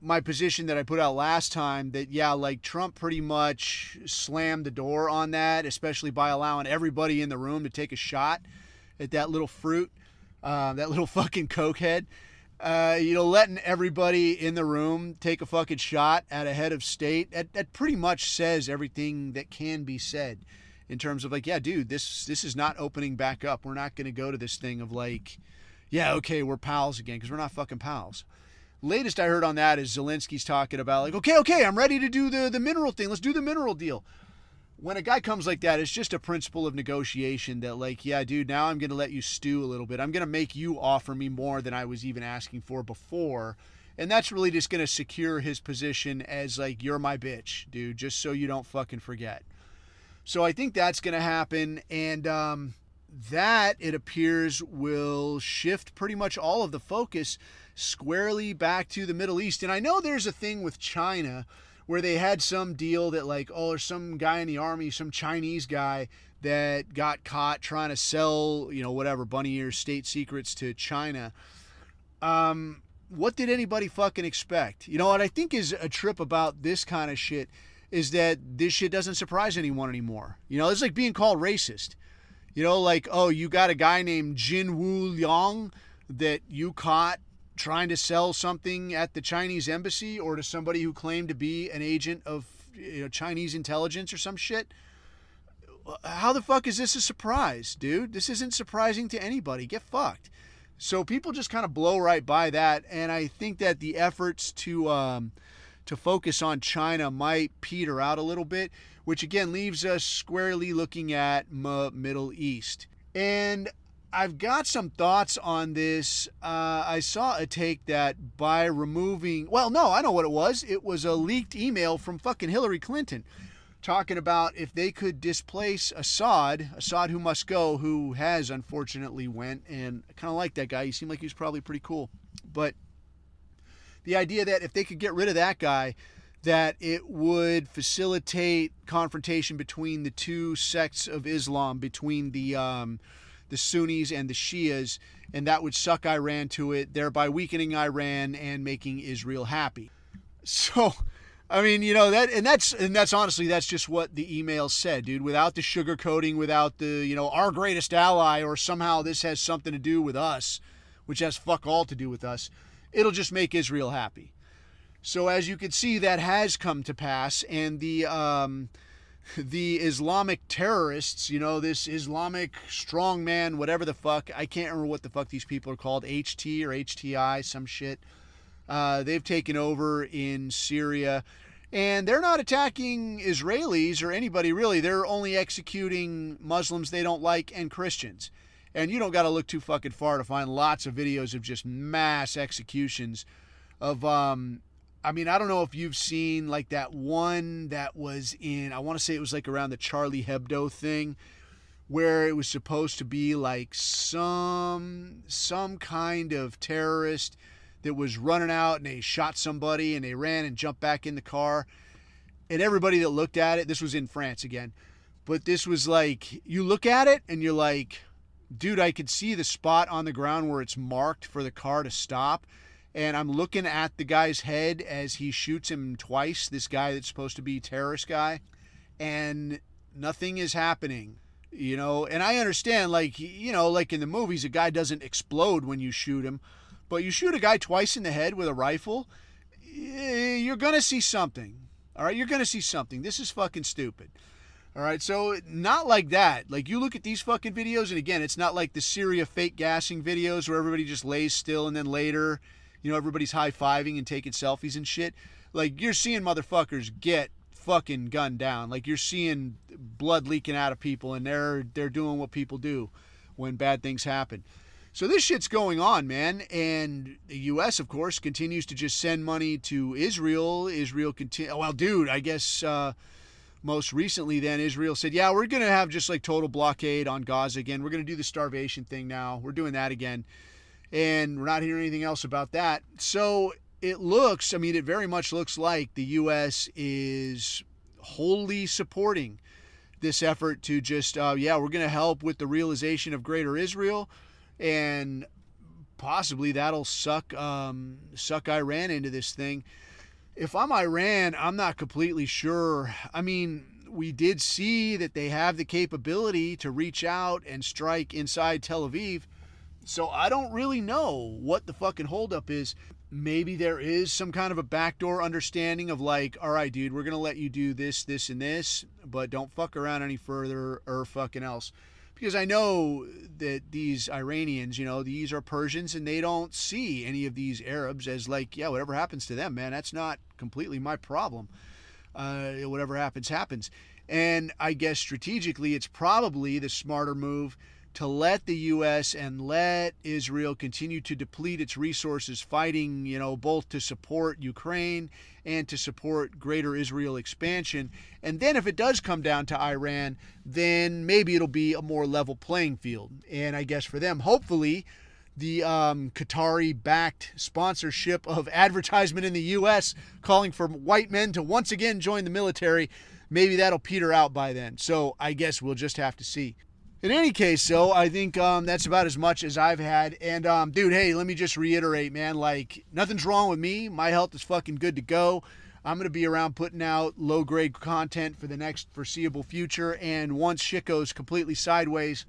my position that I put out last time that, yeah, like Trump pretty much slammed the door on that, especially by allowing everybody in the room to take a shot at that little fruit, that little fucking cokehead. You know, letting everybody in the room take a fucking shot at a head of state, that pretty much says everything that can be said in terms of like, yeah, dude, this is not opening back up. We're not going to go to this thing of like, yeah, okay, we're pals again, because we're not fucking pals. Latest I heard on that is Zelensky's talking about like, okay, I'm ready to do the mineral thing. Let's do the mineral deal. When a guy comes like that, it's just a principle of negotiation that like, yeah, dude, now I'm going to let you stew a little bit. I'm going to make you offer me more than I was even asking for before. And that's really just going to secure his position as like, you're my bitch, dude, just so you don't fucking forget. So I think that's going to happen. And that, it appears, will shift pretty much all of the focus squarely back to the Middle East. And I know there's a thing with China where they had some deal that like, oh, there's some guy in the army, some Chinese guy that got caught trying to sell, you know, whatever, bunny ears, state secrets to China. What did anybody fucking expect? You know what I think is a trip about this kind of shit is that this shit doesn't surprise anyone anymore. You know, it's like being called racist. You know, like, oh, you got a guy named Jin Wu Liang that you caught trying to sell something at the Chinese embassy or to somebody who claimed to be an agent of, you know, Chinese intelligence or some shit. How the fuck is this a surprise, dude? This isn't surprising to anybody. Get fucked. So people just kind of blow right by that, and I think that the efforts to focus on China might peter out a little bit, which again leaves us squarely looking at Middle East. And I've got some thoughts on this. I saw a take that by removing, well, no, I know what it was. It was a leaked email from fucking Hillary Clinton talking about if they could displace Assad who must go, who has unfortunately went, and I kind of like that guy. He seemed like he was probably pretty cool. But the idea that if they could get rid of that guy, that it would facilitate confrontation between the two sects of Islam, between the Sunnis and the Shias, and that would suck Iran to it, thereby weakening Iran and making Israel happy. So, I mean, you know, that's honestly, that's just what the email said, dude, without the sugarcoating, without the, you know, our greatest ally, or somehow this has something to do with us, which has fuck all to do with us. It'll just make Israel happy. So as you can see, that has come to pass, and the Islamic terrorists, you know, this Islamic strongman, whatever the fuck, I can't remember what the fuck these people are called, HT or HTI, some shit. They've taken over in Syria, and they're not attacking Israelis or anybody really. They're only executing Muslims they don't like and Christians. And you don't got to look too fucking far to find lots of videos of just mass executions of, I mean, I don't know if you've seen like that one that was in, I want to say it was like around the Charlie Hebdo thing, where it was supposed to be like some kind of terrorist that was running out and they shot somebody and they ran and jumped back in the car. And everybody that looked at it, this was in France again, but this was like, you look at it and you're like, dude, I could see the spot on the ground where it's marked for the car to stop. And I'm looking at the guy's head as he shoots him twice, this guy that's supposed to be a terrorist guy, and nothing is happening, you know. And I understand, like, you know, like in the movies, a guy doesn't explode when you shoot him, But you shoot a guy twice in the head with a rifle, you're going to see something. All right, you're going to see something. This is fucking stupid. All right, so not like that. Like, you look at these fucking videos, and again, it's not like the Syria fake gassing videos where everybody just lays still and then later, everybody's high-fiving and taking selfies and shit. Like, you're seeing motherfuckers get fucking gunned down. Like, you're seeing blood leaking out of people, and they're doing what people do when bad things happen. So this shit's going on, man, and the U.S., of course, continues to just send money to Israel. Well, dude, I guess most recently then Israel said, yeah, we're going to have just like total blockade on Gaza again. We're going to do the starvation thing now. We're doing that again, and we're not hearing anything else about that. So it very much looks like the U.S. is wholly supporting this effort to just, we're going to help with the realization of greater Israel. And possibly that'll suck Iran into this thing. If I'm Iran, I'm not completely sure. I mean, we did see that they have the capability to reach out and strike inside Tel Aviv. So I don't really know what the fucking holdup is. Maybe there is some kind of a backdoor understanding of like, all right, dude, we're going to let you do this, this, and this, but don't fuck around any further or fucking else. Because I know that these Iranians, these are Persians, and they don't see any of these Arabs as like, yeah, whatever happens to them, man, that's not completely my problem. Whatever happens, happens. And I guess strategically, it's probably the smarter move to let the U.S. and let Israel continue to deplete its resources fighting, both to support Ukraine and to support greater Israel expansion. And then if it does come down to Iran, then maybe it'll be a more level playing field. And I guess for them, hopefully, the QATARI-backed sponsorship of advertisement in the U.S. calling for white men to once again join the military, maybe that'll peter out by then. So I guess we'll just have to see. In any case, so I think that's about as much as I've had. And, dude, hey, let me just reiterate, man, like, nothing's wrong with me. My health is fucking good to go. I'm going to be around putting out low-grade content for the next foreseeable future. And once shit goes completely sideways,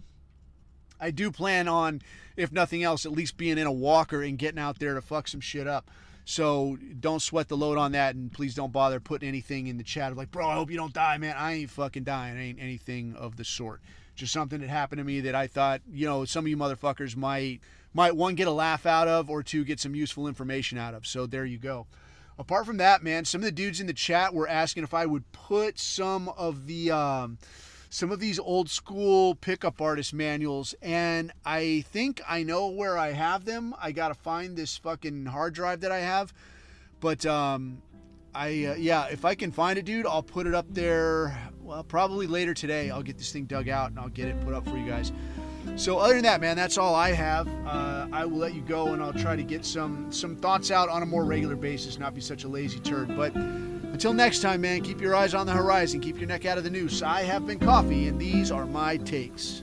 I do plan on, if nothing else, at least being in a walker and getting out there to fuck some shit up. So don't sweat the load on that, and please don't bother putting anything in the chat of like, bro, I hope you don't die, man. I ain't fucking dying. I ain't anything of the sort. Just something that happened to me that I thought, some of you motherfuckers might one, get a laugh out of, or two, get some useful information out of. So there you go. Apart from that, man, some of the dudes in the chat were asking if I would put some of these old school pickup artist manuals, and I think I know where I have them. I gotta find this fucking hard drive that I have, but if I can find it, dude, I'll put it up there. Well, probably later today. I'll get this thing dug out and I'll get it put up for you guys. So other than that, man, that's all I have. I will let you go, and I'll try to get some thoughts out on a more regular basis, not be such a lazy turd. But until next time, man, keep your eyes on the horizon, keep your neck out of the noose. I have been Coffee, and these are my takes.